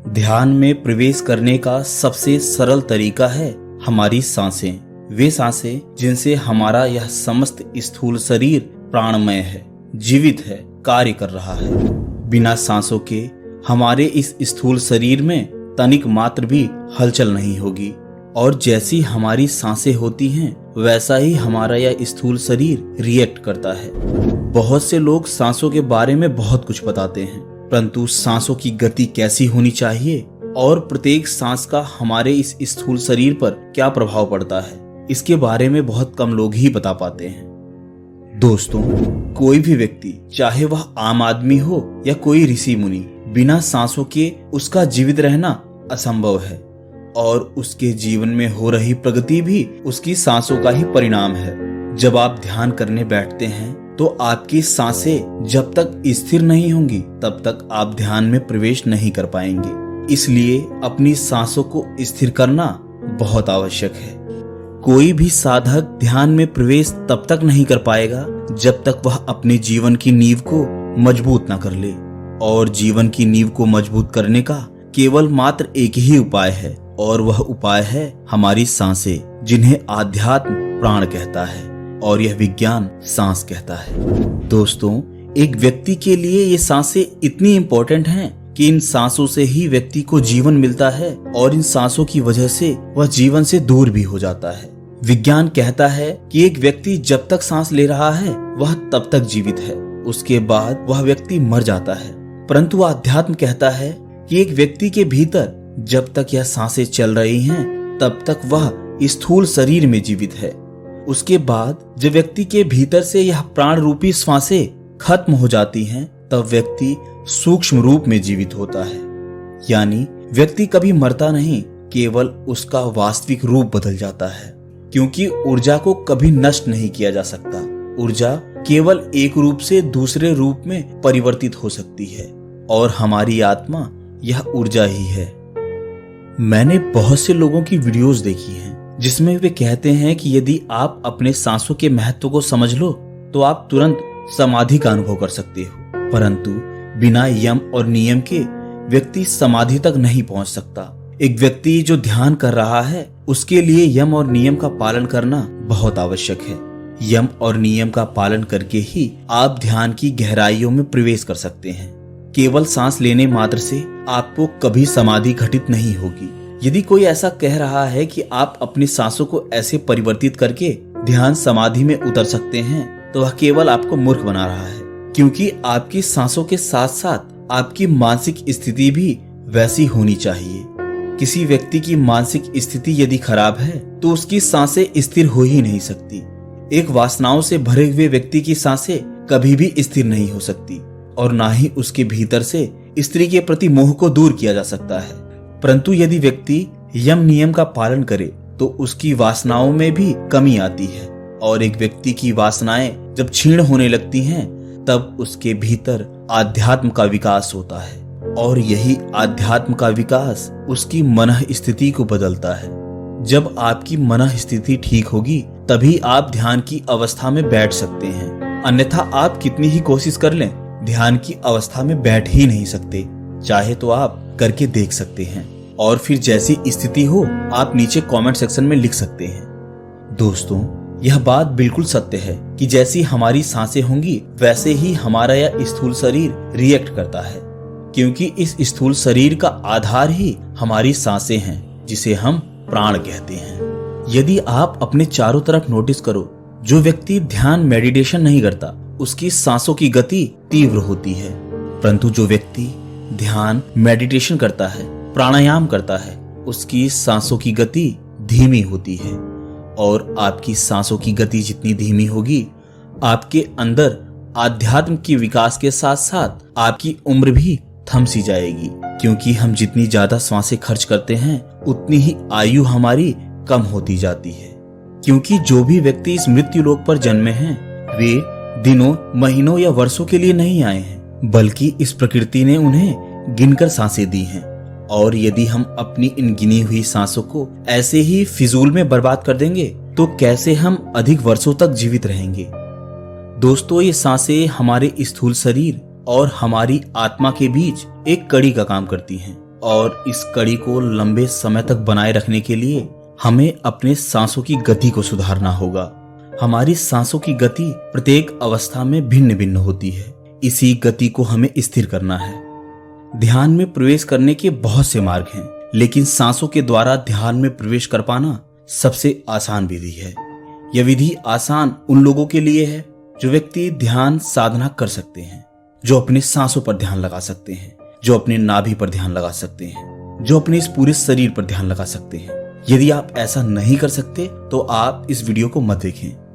ध्यान में प्रवेश करने का सबसे सरल तरीका है हमारी सांसें। वे सांसें जिनसे हमारा यह समस्त स्थूल शरीर प्राणमय है, जीवित है, कार्य कर रहा है। बिना सांसों के हमारे इस स्थूल शरीर में तनिक मात्र भी हलचल नहीं होगी, और जैसी हमारी सांसें होती हैं वैसा ही हमारा यह स्थूल शरीर रिएक्ट करता है। बहुत से लोग सांसों के बारे में बहुत कुछ बताते हैं, परंतु सांसों की गति कैसी होनी चाहिए और प्रत्येक सांस का हमारे इस स्थूल शरीर पर क्या प्रभाव पड़ता है, इसके बारे में बहुत कम लोग ही बता पाते हैं। दोस्तों, कोई भी व्यक्ति, चाहे वह आम आदमी हो या कोई ऋषि मुनि, बिना सांसों के उसका जीवित रहना असंभव है, और उसके जीवन में हो रही प्रगति भी उसकी सांसों का ही परिणाम है। जब आप ध्यान करने बैठते हैं तो आपकी सांसें जब तक स्थिर नहीं होंगी तब तक आप ध्यान में प्रवेश नहीं कर पाएंगे। इसलिए अपनी सांसों को स्थिर करना बहुत आवश्यक है। कोई भी साधक ध्यान में प्रवेश तब तक नहीं कर पाएगा जब तक वह अपने जीवन की नींव को मजबूत न कर ले, और जीवन की नींव को मजबूत करने का केवल मात्र एक ही उपाय है, और वह उपाय है हमारी सांसें, जिन्हें आध्यात्म प्राण कहता है और यह विज्ञान सांस कहता है। दोस्तों, एक व्यक्ति के लिए ये सांसें इतनी इंपॉर्टेंट हैं कि इन सांसों से ही व्यक्ति को जीवन मिलता है, और इन सांसों की वजह से वह जीवन से दूर भी हो जाता है। विज्ञान कहता है कि एक व्यक्ति जब तक सांस ले रहा है वह तब तक जीवित है, उसके बाद वह व्यक्ति मर जाता है। परंतु अध्यात्म कहता है कि एक व्यक्ति के भीतर जब तक यह सांसें चल रही हैं तब तक वह स्थूल शरीर में जीवित है। उसके बाद जब व्यक्ति के भीतर से यह प्राण रूपी श्वासें खत्म हो जाती हैं तब व्यक्ति सूक्ष्म रूप में जीवित होता है। यानी व्यक्ति कभी मरता नहीं, केवल उसका वास्तविक रूप बदल जाता है, क्योंकि ऊर्जा को कभी नष्ट नहीं किया जा सकता। ऊर्जा केवल एक रूप से दूसरे रूप में परिवर्तित हो सकती है, और हमारी आत्मा यह ऊर्जा ही है। मैंने बहुत से लोगों की वीडियोस देखी हैं जिसमें वे कहते हैं कि यदि आप अपने सांसों के महत्व को समझ लो तो आप तुरंत समाधि का अनुभव कर सकते हो, परंतु बिना यम और नियम के व्यक्ति समाधि तक नहीं पहुंच सकता। एक व्यक्ति जो ध्यान कर रहा है उसके लिए यम और नियम का पालन करना बहुत आवश्यक है। यम और नियम का पालन करके ही आप ध्यान की गहराइयों में प्रवेश कर सकते हैं। केवल सांस लेने मात्र से आपको कभी समाधि घटित नहीं होगी। यदि कोई ऐसा कह रहा है कि आप अपनी सांसों को ऐसे परिवर्तित करके ध्यान समाधि में उतर सकते हैं, तो वह केवल आपको मूर्ख बना रहा है, क्योंकि आपकी सांसों के साथ साथ आपकी मानसिक स्थिति भी वैसी होनी चाहिए। किसी व्यक्ति की मानसिक स्थिति यदि खराब है तो उसकी सांसें स्थिर हो ही नहीं सकती। एक वासनाओं से भरे हुए व्यक्ति की सांसें कभी भी स्थिर नहीं हो सकती, और ना ही उसके भीतर से स्त्री के प्रति मोह को दूर किया जा सकता है। परंतु यदि व्यक्ति यम नियम का पालन करे तो उसकी वासनाओं में भी कमी आती है, और एक व्यक्ति की वासनाएं जब क्षीण होने लगती हैं तब उसके भीतर आध्यात्म का विकास होता है, और यही आध्यात्म का विकास उसकी मनः स्थिति को बदलता है। जब आपकी मनः स्थिति ठीक होगी तभी आप ध्यान की अवस्था में बैठ सकते हैं, अन्यथा आप कितनी ही कोशिश कर लें ध्यान की अवस्था में बैठ ही नहीं सकते। चाहे तो आप करके देख सकते हैं, और फिर जैसी स्थिति हो आप नीचे कमेंट सेक्शन में लिख सकते हैं। दोस्तों, यह बात बिल्कुल सत्य है कि जैसी हमारी सांसें होंगी वैसे ही हमारा यह स्थूल शरीर रिएक्ट करता है, क्योंकि इस स्थूल शरीर का आधार ही हमारी सांसें हैं, जिसे हम प्राण कहते हैं। यदि आप अपने चारों तरफ नोटिस करो, जो व्यक्ति ध्यान मेडिटेशन नहीं करता उसकी सांसों की गति तीव्र होती है, परंतु जो व्यक्ति ध्यान मेडिटेशन करता है, प्राणायाम करता है, उसकी सांसों की गति धीमी होती है। और आपकी सांसों की गति जितनी धीमी होगी, आपके अंदर आध्यात्म के विकास के साथ साथ आपकी उम्र भी थम सी जाएगी, क्योंकि हम जितनी ज्यादा सांसें खर्च करते हैं उतनी ही आयु हमारी कम होती जाती है। क्योंकि जो भी व्यक्ति इस मृत्यु लोक पर जन्मे हैं वे दिनों, महीनों या वर्षों के लिए नहीं आए हैं, बल्कि इस प्रकृति ने उन्हें गिनकर सांसें दी हैं। और यदि हम अपनी इन गिनी हुई सांसों को ऐसे ही फिजूल में बर्बाद कर देंगे तो कैसे हम अधिक वर्षों तक जीवित रहेंगे। दोस्तों, ये सांसें हमारे स्थूल शरीर और हमारी आत्मा के बीच एक कड़ी का काम करती हैं। और इस कड़ी को लंबे समय तक बनाए रखने के लिए हमें अपने सांसों की गति को सुधारना होगा। हमारी सांसों की गति प्रत्येक अवस्था में भिन्न भिन्न होती है। इसी गति को हमें स्थिर करना है। ध्यान में प्रवेश करने के बहुत से मार्ग हैं, लेकिन सांसों के द्वारा ध्यान में प्रवेश कर पाना सबसे आसान विधि है। यह विधि आसान उन लोगों के लिए है जो व्यक्ति ध्यान साधना कर सकते हैं, जो अपने सांसों पर ध्यान लगा सकते हैं, जो अपने नाभि पर ध्यान लगा सकते हैं, जो अपने इस पूरे शरीर पर ध्यान लगा सकते हैं। यदि आप ऐसा नहीं कर सकते तो आप इस वीडियो को मत देखें।